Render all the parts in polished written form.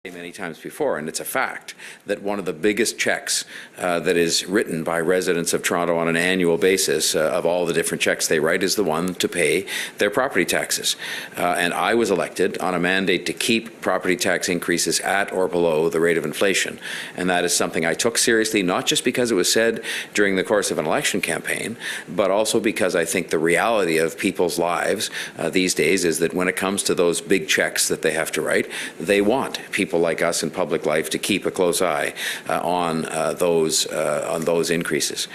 many times before, and it's a fact that one of the biggest checks that is written by residents of Toronto on an annual basis of all the different checks they write is the one to pay their property taxes. And I was elected on a mandate to keep property tax increases at or below the rate of inflation. And that is something I took seriously, not just because it was said during the course of an election campaign, but also because I think the reality of people's lives these days is that when it comes to those big checks that they have to write, they want people like us in public life to keep a close eye on those increases.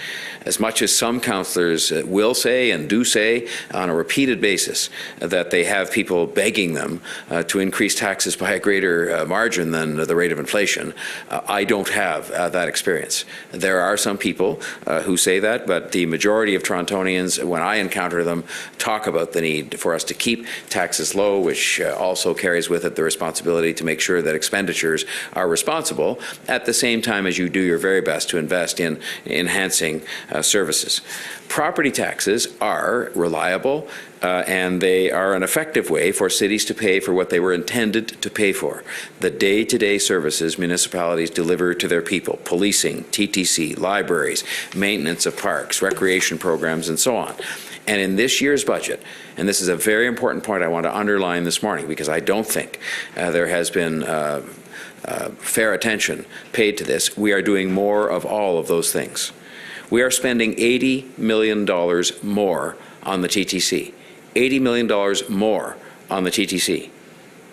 As much as some councillors will say and do say on a repeated basis that they have people begging them to increase taxes by a greater margin than the rate of inflation, I don't have that experience. There are some people who say that, but the majority of Torontonians, when I encounter them, talk about the need for us to keep taxes low, which also carries with it the responsibility to make sure that expenditures are responsible at the same time as you do your very best to invest in enhancing services. Property taxes are reliable and they are an effective way for cities to pay for what they were intended to pay for. The day-to-day services municipalities deliver to their people: policing, TTC, libraries, maintenance of parks, recreation programs, and so on. And in this year's budget, and this is a very important point I want to underline this morning because I don't think there has been fair attention paid to this, we are doing more of all of those things. We are spending $80 million more on the TTC. $80 million more on the TTC.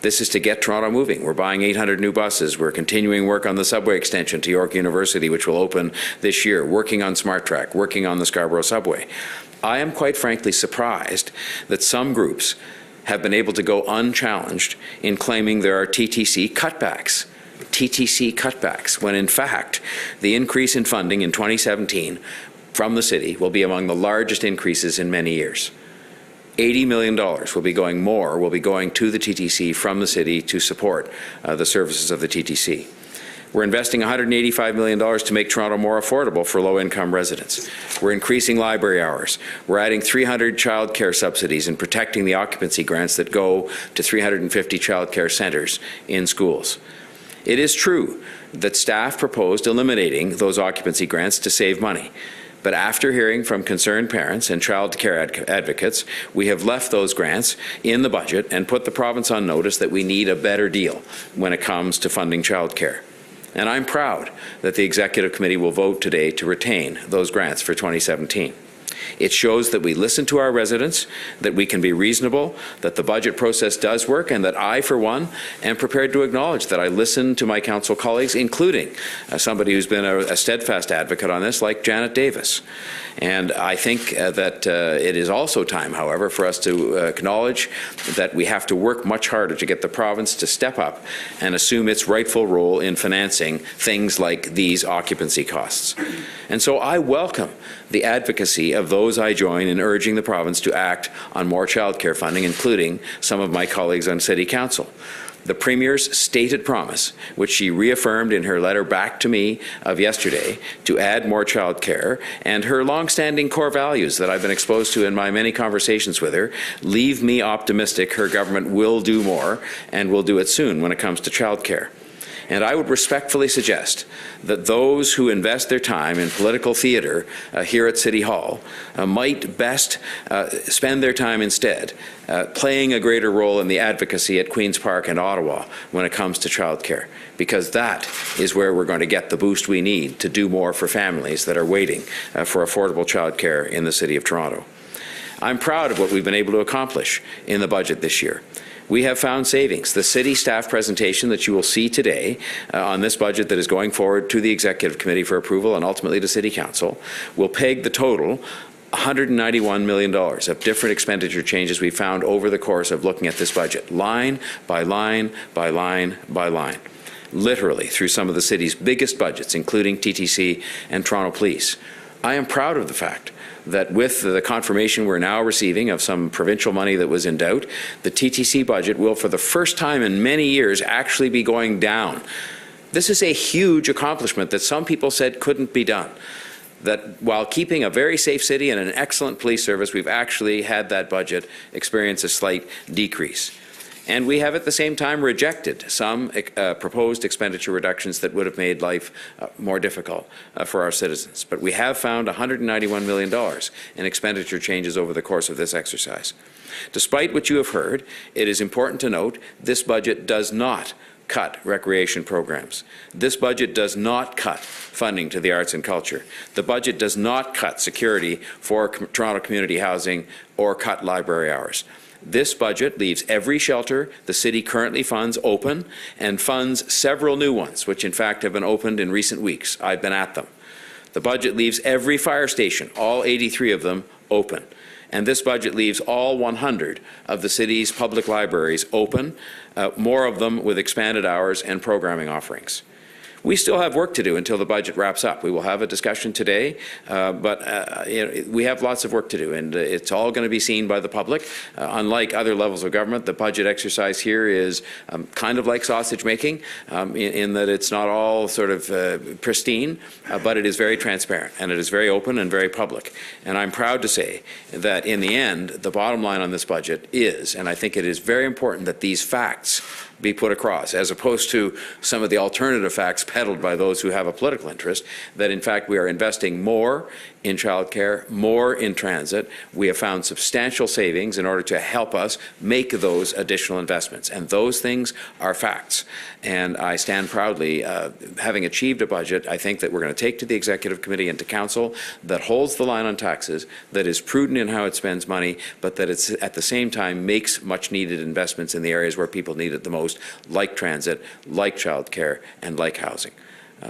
This is to get Toronto moving. We're buying 800 new buses. We're continuing work on the subway extension to York University, which will open this year, working on Smart Track, working on the Scarborough subway. I am quite frankly surprised that some groups have been able to go unchallenged in claiming there are TTC cutbacks. TTC cutbacks, when in fact the increase in funding in 2017 from the city will be among the largest increases in many years. $80 million will be going to the TTC from the city to support the services of the TTC. We're investing $185 million to make Toronto more affordable for low-income residents. We're increasing library hours. We're adding 300 childcare subsidies and protecting the occupancy grants that go to 350 childcare centres in schools. It is true that staff proposed eliminating those occupancy grants to save money. But after hearing from concerned parents and child care advocates, we have left those grants in the budget and put the province on notice that we need a better deal when it comes to funding childcare. And I'm proud that the Executive Committee will vote today to retain those grants for 2017. It shows that we listen to our residents, that we can be reasonable, that the budget process does work, and that I, for one, am prepared to acknowledge that I listen to my council colleagues, including somebody who's been a steadfast advocate on this, like Janet Davis. And I think that it is also time, however, for us to acknowledge that we have to work much harder to get the province to step up and assume its rightful role in financing things like these occupancy costs. And so I welcome the advocacy of those I join in urging the province to act on more childcare funding, including some of my colleagues on City Council. The Premier's stated promise, which she reaffirmed in her letter back to me of yesterday, to add more childcare, and her long-standing core values that I've been exposed to in my many conversations with her, leave me optimistic her government will do more and will do it soon when it comes to childcare. And I would respectfully suggest that those who invest their time in political theatre here at City Hall might best spend their time instead playing a greater role in the advocacy at Queen's Park and Ottawa when it comes to childcare, because that is where we're going to get the boost we need to do more for families that are waiting for affordable childcare in the City of Toronto. I'm proud of what we've been able to accomplish in the budget this year. We have found savings. The city staff presentation that you will see today on this budget that is going forward to the Executive Committee for approval and ultimately to City Council will peg the total $191 million of different expenditure changes we found over the course of looking at this budget, line by line by line by line, literally through some of the city's biggest budgets, including TTC and Toronto Police. I am proud of the fact that with the confirmation we're now receiving of some provincial money that was in doubt, the TTC budget will, for the first time in many years, actually be going down. This is a huge accomplishment that some people said couldn't be done. That while keeping a very safe city and an excellent police service, we've actually had that budget experience a slight decrease. And we have at the same time rejected some proposed expenditure reductions that would have made life more difficult for our citizens. But we have found $191 million in expenditure changes over the course of this exercise. Despite what you have heard, it is important to note this budget does not cut recreation programs. This budget does not cut funding to the arts and culture. The budget does not cut security for Toronto community housing or cut library hours. This budget leaves every shelter the city currently funds open and funds several new ones, which in fact have been opened in recent weeks. I've been at them. The budget leaves every fire station, all 83 of them, open. And this budget leaves all 100 of the city's public libraries open, more of them with expanded hours and programming offerings. We still have work to do until the budget wraps up. We will have a discussion today, but we have lots of work to do, and it's all going to be seen by the public. Unlike other levels of government, the budget exercise here is kind of like sausage making, in that it's not all sort of pristine, but it is very transparent, and it is very open and very public. And I'm proud to say that in the end, the bottom line on this budget is, and I think it is very important that these facts be put across, as opposed to some of the alternative facts peddled by those who have a political interest, that in fact we are investing more in childcare, more in transit. We have found substantial savings in order to help us make those additional investments. And those things are facts. And I stand proudly, having achieved a budget, I think that we're going to take to the Executive Committee and to Council that holds the line on taxes, that is prudent in how it spends money, but that it's at the same time makes much needed investments in the areas where people need it the most, like transit, like childcare, and like housing.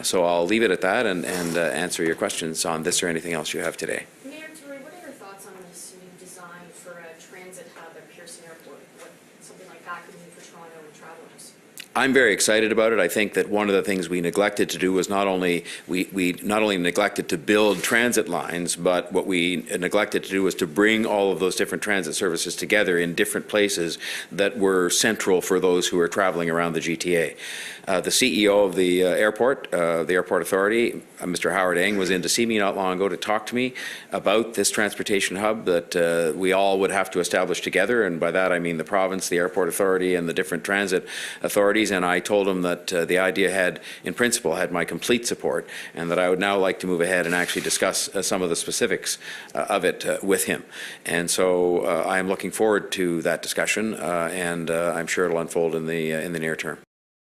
So I'll leave it at that and answer your questions on this or anything else you have today. Mayor Tory, what are your thoughts on this new design for a transit hub at Pearson Airport? What something like that could mean for Toronto and travelers? I'm very excited about it. I think that one of the things we neglected to do was not only we not only neglected to build transit lines, but what we neglected to do was to bring all of those different transit services together in different places that were central for those who are traveling around the GTA. The CEO of the airport authority, Mr. Howard Eng, was in to see me not long ago to talk to me about this transportation hub that we all would have to establish together, and by that I mean the province, the airport authority, and the different transit authorities. And I told him that the idea had, in principle, had my complete support, and that I would now like to move ahead and actually discuss some of the specifics of it with him. And so I am looking forward to that discussion, and I'm sure it'll unfold in the near term.